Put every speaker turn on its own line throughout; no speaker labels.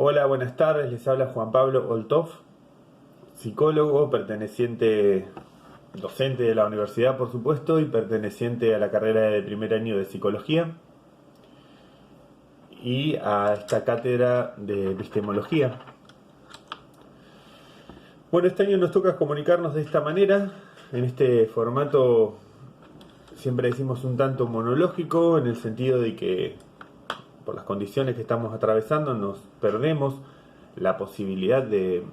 Hola, buenas tardes, les habla Juan Pablo Oltov, psicólogo, docente de la universidad por supuesto y perteneciente a la carrera de primer año de psicología y a esta cátedra de epistemología. Bueno, este año nos toca comunicarnos de esta manera, en este formato siempre decimos un tanto monológico, en el sentido de que por las condiciones que estamos atravesando nos perdemos la posibilidad de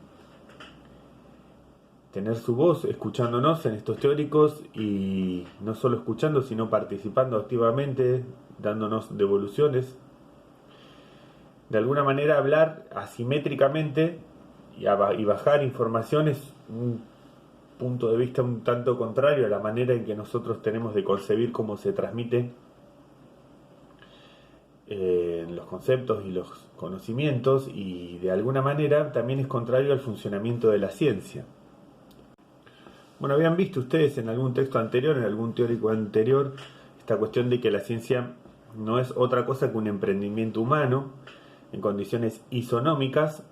tener su voz escuchándonos en estos teóricos y no solo escuchando sino participando activamente, dándonos devoluciones. De alguna manera hablar asimétricamente y bajar información es un punto de vista un tanto contrario a la manera en que nosotros tenemos de concebir cómo se transmite los conceptos y los conocimientos, y de alguna manera también es contrario al funcionamiento de la ciencia. Bueno, habían visto ustedes en algún texto anterior, en algún teórico anterior, esta cuestión de que la ciencia no es otra cosa que un emprendimiento humano en condiciones isonómicas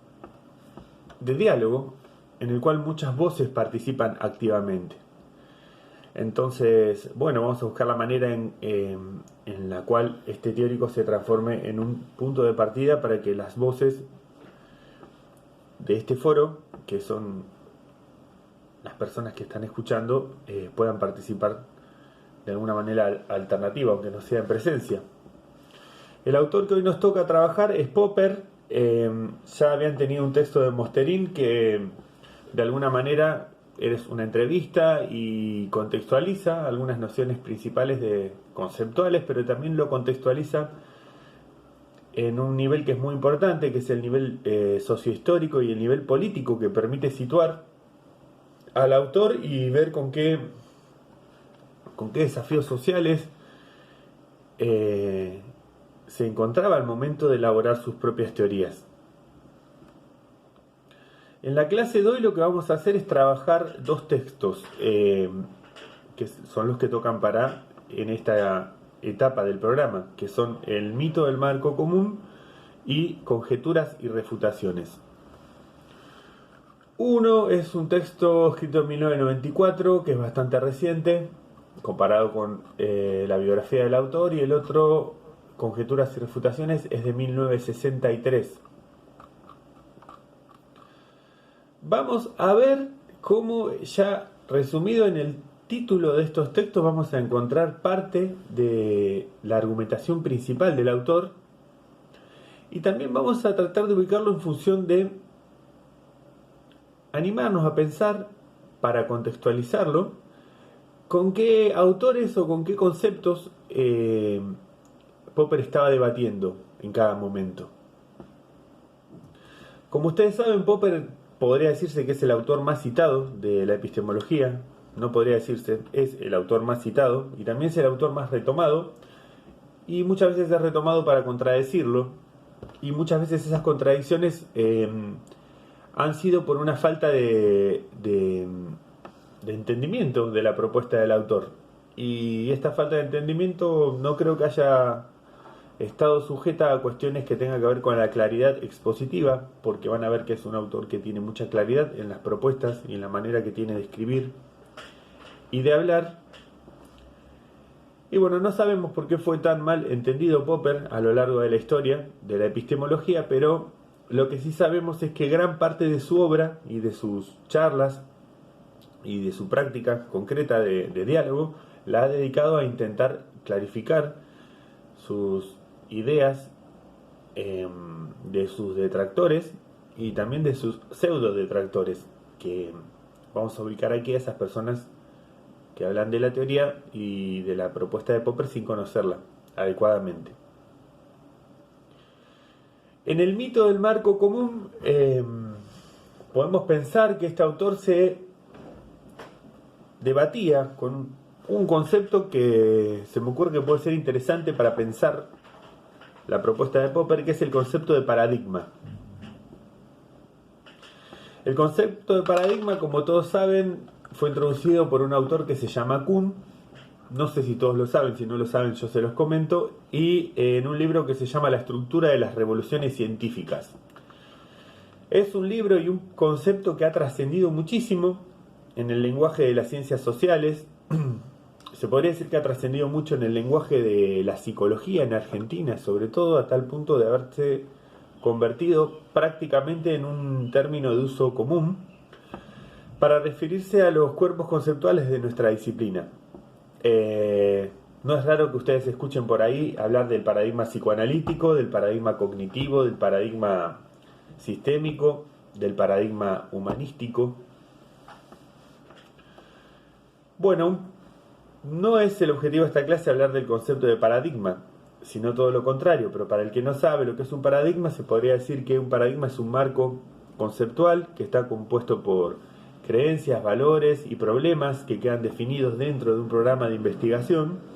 de diálogo, en el cual muchas voces participan activamente. Entonces, bueno, vamos a buscar la manera en la cual este teórico se transforme en un punto de partida para que las voces de este foro, que son las personas que están escuchando, puedan participar de alguna manera alternativa, aunque no sea en presencia. El autor que hoy nos toca trabajar es Popper. Ya habían tenido un texto de Mosterin que de alguna manera es una entrevista y contextualiza algunas nociones principales conceptuales, pero también lo contextualiza en un nivel que es muy importante, que es el nivel sociohistórico y el nivel político, que permite situar al autor y ver con qué desafíos sociales se encontraba al momento de elaborar sus propias teorías. En la clase de hoy lo que vamos a hacer es trabajar dos textos que son los que tocan en esta etapa del programa, que son El mito del marco común y Conjeturas y refutaciones. Uno es un texto escrito en 1994, que es bastante reciente, comparado con la biografía del autor, y el otro, Conjeturas y refutaciones, es de 1963. Vamos a ver cómo, ya resumido en el título de estos textos, vamos a encontrar parte de la argumentación principal del autor, y también vamos a tratar de ubicarlo en función de animarnos a pensar, para contextualizarlo, con qué autores o con qué conceptos Popper estaba debatiendo en cada momento. Como ustedes saben, Popper podría decirse que es el autor más citado de la epistemología. No podría decirse, es el autor más citado, y también es el autor más retomado, y muchas veces es retomado para contradecirlo, y muchas veces esas contradicciones han sido por una falta de entendimiento de la propuesta del autor. Y esta falta de entendimiento no creo que haya estado sujeta a cuestiones que tengan que ver con la claridad expositiva, porque van a ver que es un autor que tiene mucha claridad en las propuestas y en la manera que tiene de escribir y de hablar. Y bueno, no sabemos por qué fue tan mal entendido Popper a lo largo de la historia de la epistemología, pero lo que sí sabemos es que gran parte de su obra y de sus charlas y de su práctica concreta de diálogo la ha dedicado a intentar clarificar sus ideas de sus detractores y también de sus pseudo detractores, que vamos a ubicar aquí a esas personas que hablan de la teoría y de la propuesta de Popper sin conocerla adecuadamente. En el mito del marco común podemos pensar que este autor se debatía con un concepto que se me ocurre que puede ser interesante para pensar la propuesta de Popper, que es el concepto de paradigma. El concepto de paradigma, como todos saben, fue introducido por un autor que se llama Kuhn. No sé si todos lo saben, si no lo saben yo se los comento, y en un libro que se llama La estructura de las revoluciones científicas. Es un libro y un concepto que ha trascendido muchísimo en el lenguaje de las ciencias sociales. Se podría decir que ha trascendido mucho en el lenguaje de la psicología en Argentina, sobre todo a tal punto de haberse convertido prácticamente en un término de uso común para referirse a los cuerpos conceptuales de nuestra disciplina. No es raro que ustedes escuchen por ahí hablar del paradigma psicoanalítico, del paradigma cognitivo, del paradigma sistémico, del paradigma humanístico. Bueno, no es el objetivo de esta clase hablar del concepto de paradigma, sino todo lo contrario, pero para el que no sabe lo que es un paradigma, se podría decir que un paradigma es un marco conceptual que está compuesto por creencias, valores y problemas que quedan definidos dentro de un programa de investigación,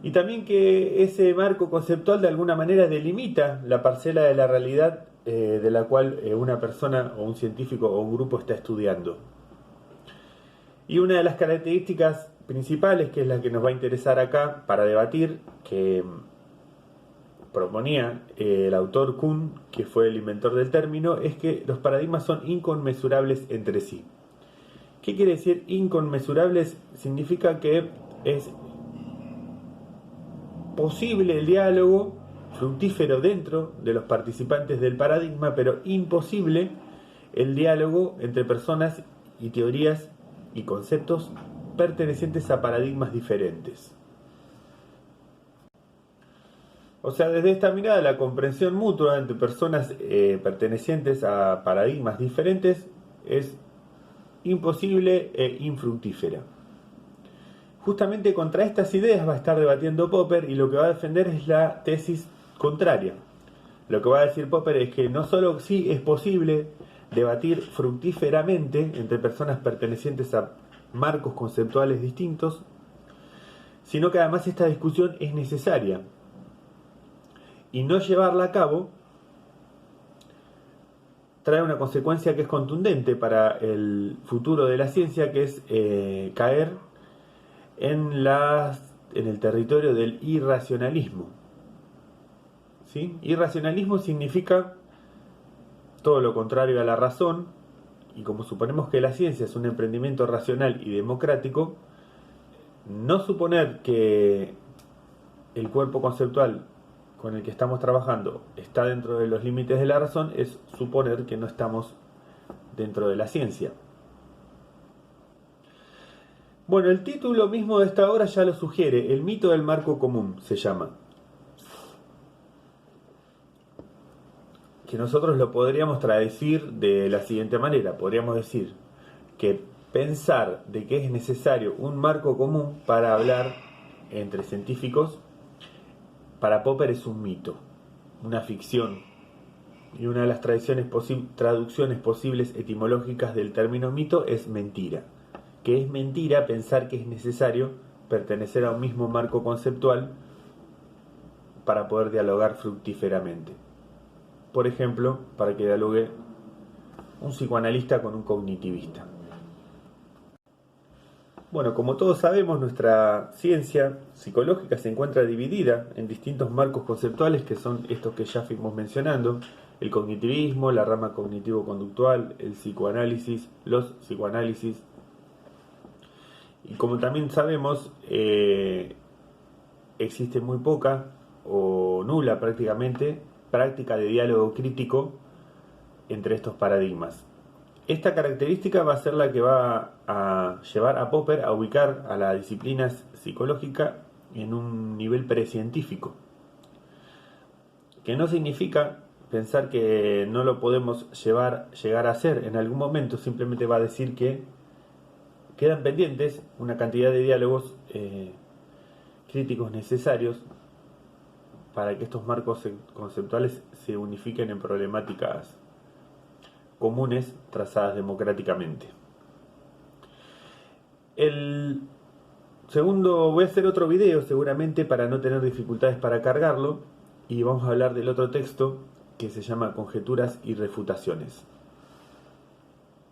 y también que ese marco conceptual de alguna manera delimita la parcela de la realidad de la cual una persona o un científico o un grupo está estudiando. Y una de las características principales, que es la que nos va a interesar acá para debatir, que proponía el autor Kuhn, que fue el inventor del término, es que los paradigmas son inconmensurables entre sí. ¿Qué quiere decir inconmensurables? Significa que es posible el diálogo fructífero dentro de los participantes del paradigma, pero imposible el diálogo entre personas y teorías y conceptos pertenecientes a paradigmas diferentes. O sea, desde esta mirada, la comprensión mutua entre personas pertenecientes a paradigmas diferentes es imposible e infructífera. Justamente contra estas ideas va a estar debatiendo Popper, y lo que va a defender es la tesis contraria. Lo que va a decir Popper es que no solo sí es posible debatir fructíferamente entre personas pertenecientes a marcos conceptuales distintos, sino que además esta discusión es necesaria, y no llevarla a cabo trae una consecuencia que es contundente para el futuro de la ciencia, que es caer en el territorio del irracionalismo. ¿Sí? Irracionalismo significa todo lo contrario a la razón, y como suponemos que la ciencia es un emprendimiento racional y democrático, no suponer que el cuerpo conceptual con el que estamos trabajando está dentro de los límites de la razón es suponer que no estamos dentro de la ciencia. Bueno, el título mismo de esta obra ya lo sugiere, El mito del marco común se llama. Que nosotros lo podríamos traducir de la siguiente manera. Podríamos decir que pensar de que es necesario un marco común para hablar entre científicos, para Popper es un mito, una ficción. Y una de las traducciones posibles etimológicas del término mito es mentira. Que es mentira pensar que es necesario pertenecer a un mismo marco conceptual para poder dialogar fructíferamente. Por ejemplo, para que dialogue un psicoanalista con un cognitivista. Bueno, como todos sabemos, nuestra ciencia psicológica se encuentra dividida en distintos marcos conceptuales, que son estos que ya fuimos mencionando: el cognitivismo, la rama cognitivo-conductual, el psicoanálisis, los psicoanálisis. Y como también sabemos, existe muy poca o nula prácticamente práctica de diálogo crítico entre estos paradigmas. Esta característica va a ser la que va a llevar a Popper a ubicar a la disciplina psicológica en un nivel precientífico, que no significa pensar que no lo podemos llegar a hacer en algún momento. Simplemente va a decir que quedan pendientes una cantidad de diálogos críticos necesarios para que estos marcos conceptuales se unifiquen en problemáticas comunes trazadas democráticamente. Voy a hacer otro video seguramente para no tener dificultades para cargarlo, y vamos a hablar del otro texto que se llama Conjeturas y refutaciones.